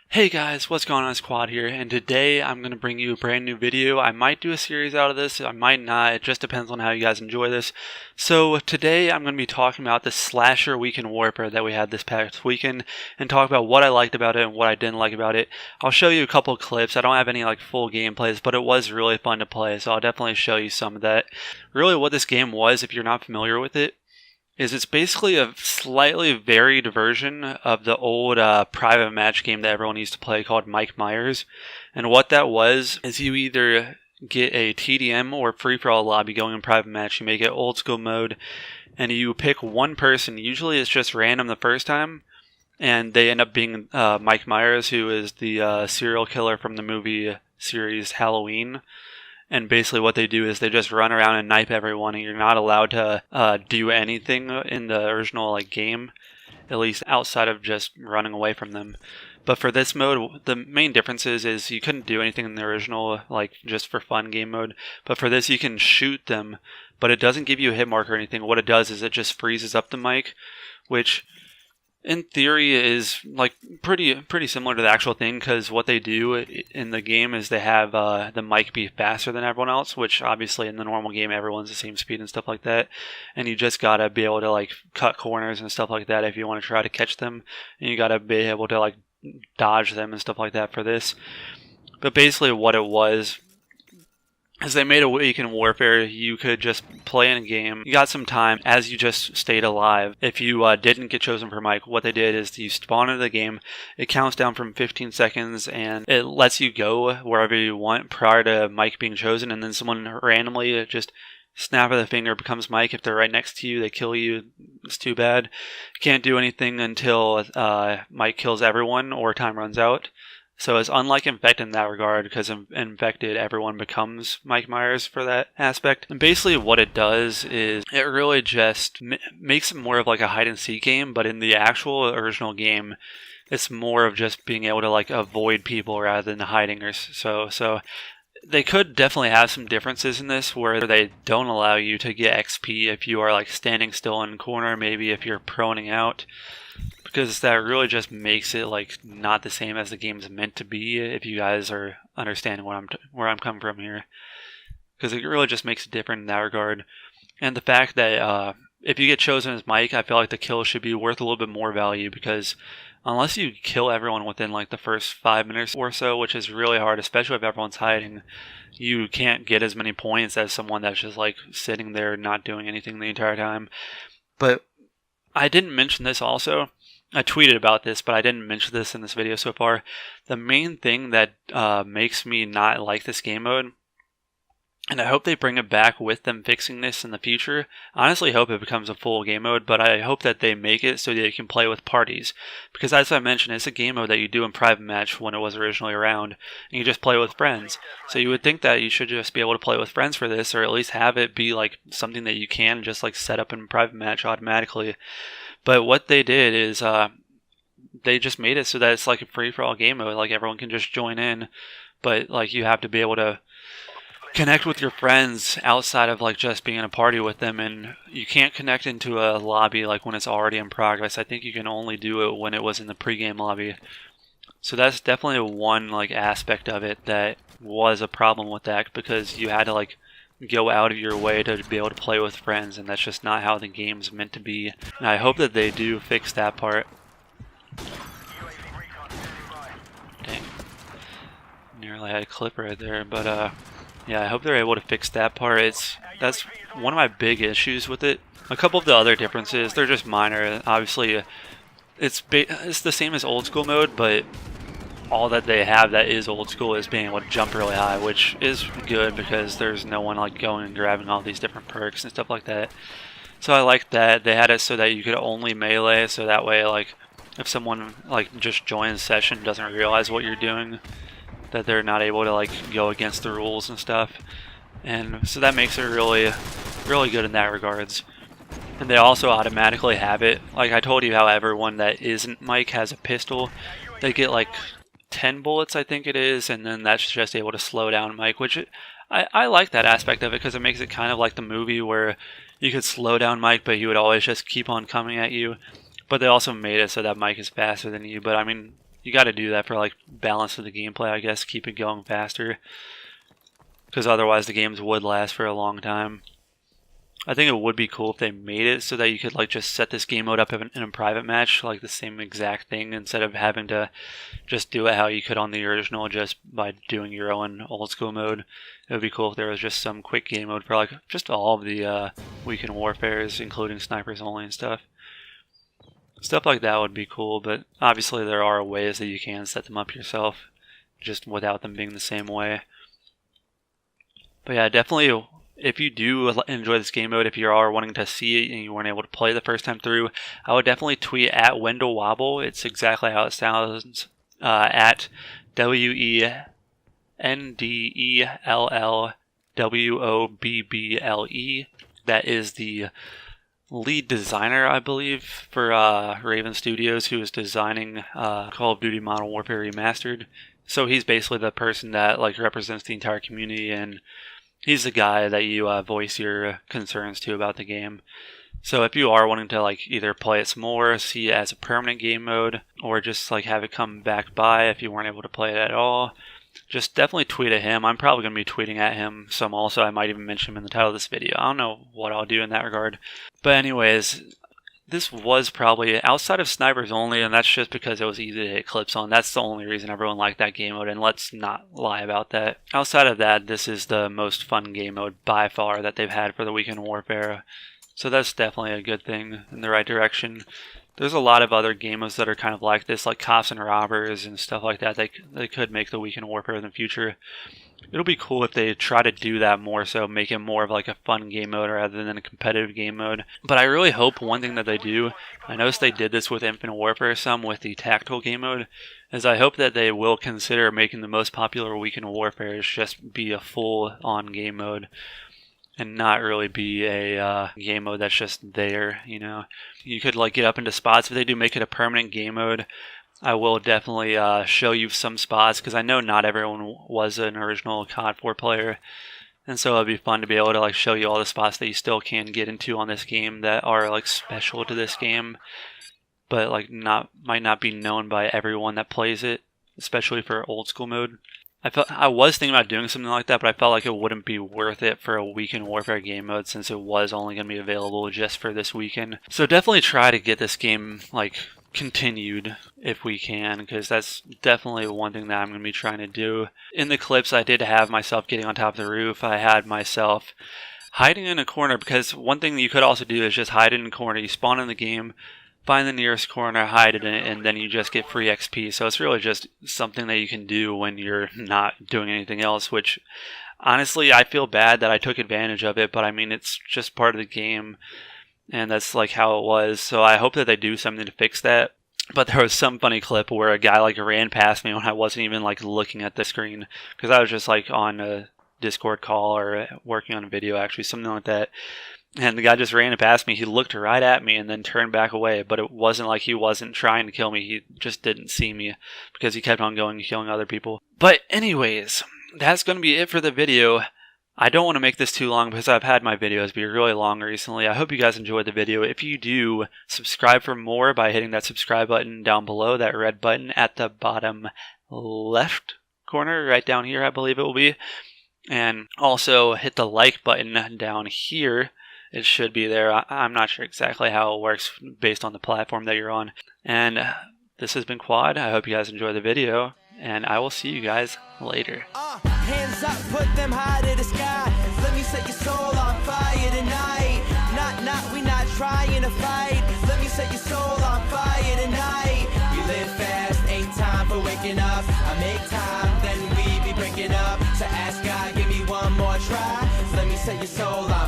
Hey guys, what's going on? It's Qwad here, and today I'm going to bring you a brand new video. I might do a series out of this, I might not, it just depends on how you guys enjoy this. So today I'm going to be talking about the Slasher Weekend Warfare that we had this past weekend, and talk about what I liked about it and what I didn't like about it. I'll show you a couple of clips. I don't have any full gameplays, but it was really fun to play, so I'll definitely show you some of that. Really what this game was, if you're not familiar with it, is it's basically a slightly varied version of the old private match game that everyone used to play called Mike Myers. And what that was is you either get a TDM or free-for-all lobby going in private match. You make it old school mode, and you pick one person. Usually it's just random the first time, and they end up being Mike Myers, who is the serial killer from the movie series Halloween. And basically what they do is they just run around and knife everyone, and you're not allowed to do anything in the original game, at least outside of just running away from them. But for this mode, the main difference is you couldn't do anything in the original, just for fun game mode. But for this, you can shoot them, but it doesn't give you a hit mark or anything. What it does is it just freezes up the mic, which in theory is pretty similar to the actual thing, because what they do in the game is they have the mic be faster than everyone else, which obviously in the normal game everyone's the same speed and stuff like that, and you just gotta be able to cut corners and stuff like that if you want to try to catch them, and you gotta be able to dodge them and stuff like that for this. But basically what it was is they made a weekend warfare. You could just play in a game. You got some time as you just stayed alive. If you didn't get chosen for Mike, what they did is you spawn into the game. It counts down from 15 seconds, and it lets you go wherever you want prior to Mike being chosen. And then someone randomly just snap of the finger becomes Mike. If they're right next to you, they kill you. It's too bad. You can't do anything until Mike kills everyone or time runs out. So it's unlike Infected in that regard, because Infected, everyone becomes Mike Myers for that aspect. And basically what it does is it really just makes it more of a hide and seek game, but in the actual original game, it's more of just being able to avoid people rather than hiding or so. They could definitely have some differences in this where they don't allow you to get XP if you are standing still in a corner, maybe if you're proning out. Because that really just makes it not the same as the game's meant to be, if you guys are understanding where I'm coming from here. Because it really just makes it different in that regard. And the fact that if you get chosen as Mike, I feel like the kill should be worth a little bit more value, because unless you kill everyone within the first 5 minutes or so, which is really hard, especially if everyone's hiding, you can't get as many points as someone that's just sitting there not doing anything the entire time. But I didn't mention this also. I tweeted about this, but I didn't mention this in this video so far. The main thing that makes me not like this game mode, and I hope they bring it back with them fixing this in the future. I honestly hope it becomes a full game mode, but I hope that they make it so that you can play with parties. Because as I mentioned, it's a game mode that you do in private match when it was originally around, and you just play with friends. So you would think that you should just be able to play with friends for this, or at least have it be something that you can just set up in private match automatically. But what they did is they just made it so that it's a free-for-all game mode. Everyone can just join in, but you have to be able to connect with your friends outside of just being in a party with them, and you can't connect into a lobby when it's already in progress. I think you can only do it when it was in the pregame lobby. So that's definitely one aspect of it that was a problem with that, because you had to go out of your way to be able to play with friends, and that's just not how the game's meant to be. And I hope that they do fix that part. Dang. Nearly had a clip right there, but yeah, I hope they're able to fix that part. That's one of my big issues with it. A couple of the other differences, they're just minor. Obviously, it's the same as old school mode, but all that they have that is old school is being able to jump really high, which is good because there's no one going and grabbing all these different perks and stuff like that. So I like that. They had it so that you could only melee, so that way if someone just joins session, doesn't realize what you're doing, that they're not able to go against the rules and stuff. And so that makes it really good in that regards. And they also automatically have it. I told you how everyone that isn't Mike has a pistol. They get 10 bullets, I think it is, and then that's just able to slow down Mike, which I like that aspect of it, because it makes it kind of like the movie where you could slow down Mike, but he would always just keep on coming at you. But they also made it so that Mike is faster than you. But I mean, You got to do that for like balance of the gameplay, I guess, keep it going faster. Because otherwise the games would last for a long time. I think it would be cool if they made it so that you could like just set this game mode up in a private match, like the same exact thing, instead of having to just do it how you could on the original just by doing your own old school mode. It would be cool if there was just some quick game mode for like just all of the weekend warfares, including snipers only and stuff. Stuff like that would be cool, but obviously there are ways that you can set them up yourself, just without them being the same way. But yeah, definitely, if you do enjoy this game mode, if you are wanting to see it and you weren't able to play the first time through, I would definitely tweet at WendellWobble. It's exactly how it sounds, at WendellWobble. That is the lead designer, I believe, for Raven Studios, who is designing Call of Duty Modern Warfare Remastered. So he's basically the person that like represents the entire community, and he's the guy that you voice your concerns to about the game. So if you are wanting to like either play it some more, see it as a permanent game mode, or just like have it come back by if you weren't able to play it at all, just definitely tweet at him. I'm probably going to be tweeting at him some also. I might even mention him in the title of this video. I don't know what I'll do in that regard. But anyways, this was probably outside of snipers only, and that's just because it was easy to hit clips on. That's the only reason everyone liked that game mode, and let's not lie about that. Outside of that, this is the most fun game mode by far that they've had for the weekend warfare. So that's definitely a good thing in the right direction. There's a lot of other game modes that are kind of like this, like cops and robbers and stuff like that. They could make the weekend warfare in the future. It'll be cool if they try to do that more, so make it more of like a fun game mode rather than a competitive game mode. But I really hope one thing that they do, I noticed they did this with Infinite Warfare some with the tactical game mode, is I hope that they will consider making the most popular weekend warfare just be a full-on game mode and not really be a game mode that's just there, you know. You could like get up into spots. If they do make it a permanent game mode, I will definitely show you some spots, because I know not everyone was an original COD 4 player, and so it'd be fun to be able to like show you all the spots that you still can get into on this game that are like special to this game, but like might not be known by everyone that plays it, especially for old school mode. I was thinking about doing something like that, but I felt like it wouldn't be worth it for a weekend warfare game mode since it was only going to be available just for this weekend. So definitely try to get this game like continued if we can, because that's definitely one thing that I'm going to be trying to do. In the clips, I did have myself getting on top of the roof. I had myself hiding in a corner, because one thing that you could also do is just hide in a corner. You spawn in the game, find the nearest corner, hide in it, and then you just get free XP. So it's really just something that you can do when you're not doing anything else, which honestly I feel bad that I took advantage of it, but I mean it's just part of the game, and that's like how it was. So I hope that they do something to fix that. But there was some funny clip where a guy like ran past me when I wasn't even like looking at the screen, because I was just like on a Discord call or working on a video, actually, something like that. And the guy just ran past me. He looked right at me and then turned back away. But it wasn't like he wasn't trying to kill me. He just didn't see me because he kept on going and killing other people. But anyways, that's going to be it for the video. I don't want to make this too long because I've had my videos be really long recently. I hope you guys enjoyed the video. If you do, subscribe for more by hitting that subscribe button down below, that red button at the bottom left corner, right down here, I believe it will be. And also hit the like button down here. It should be there. I'm not sure exactly how it works based on the platform that you're on. And this has been Qwad. I hope you guys enjoy the video, and I will see you guys later. Hands up, put them high to the sky. Let me set your soul on fire tonight. We not trying to fight. Let me set your soul on fire tonight. We live fast, ain't time for waking up. I make time, then we be breaking up. So ask God, give me one more try. Let me set your soul on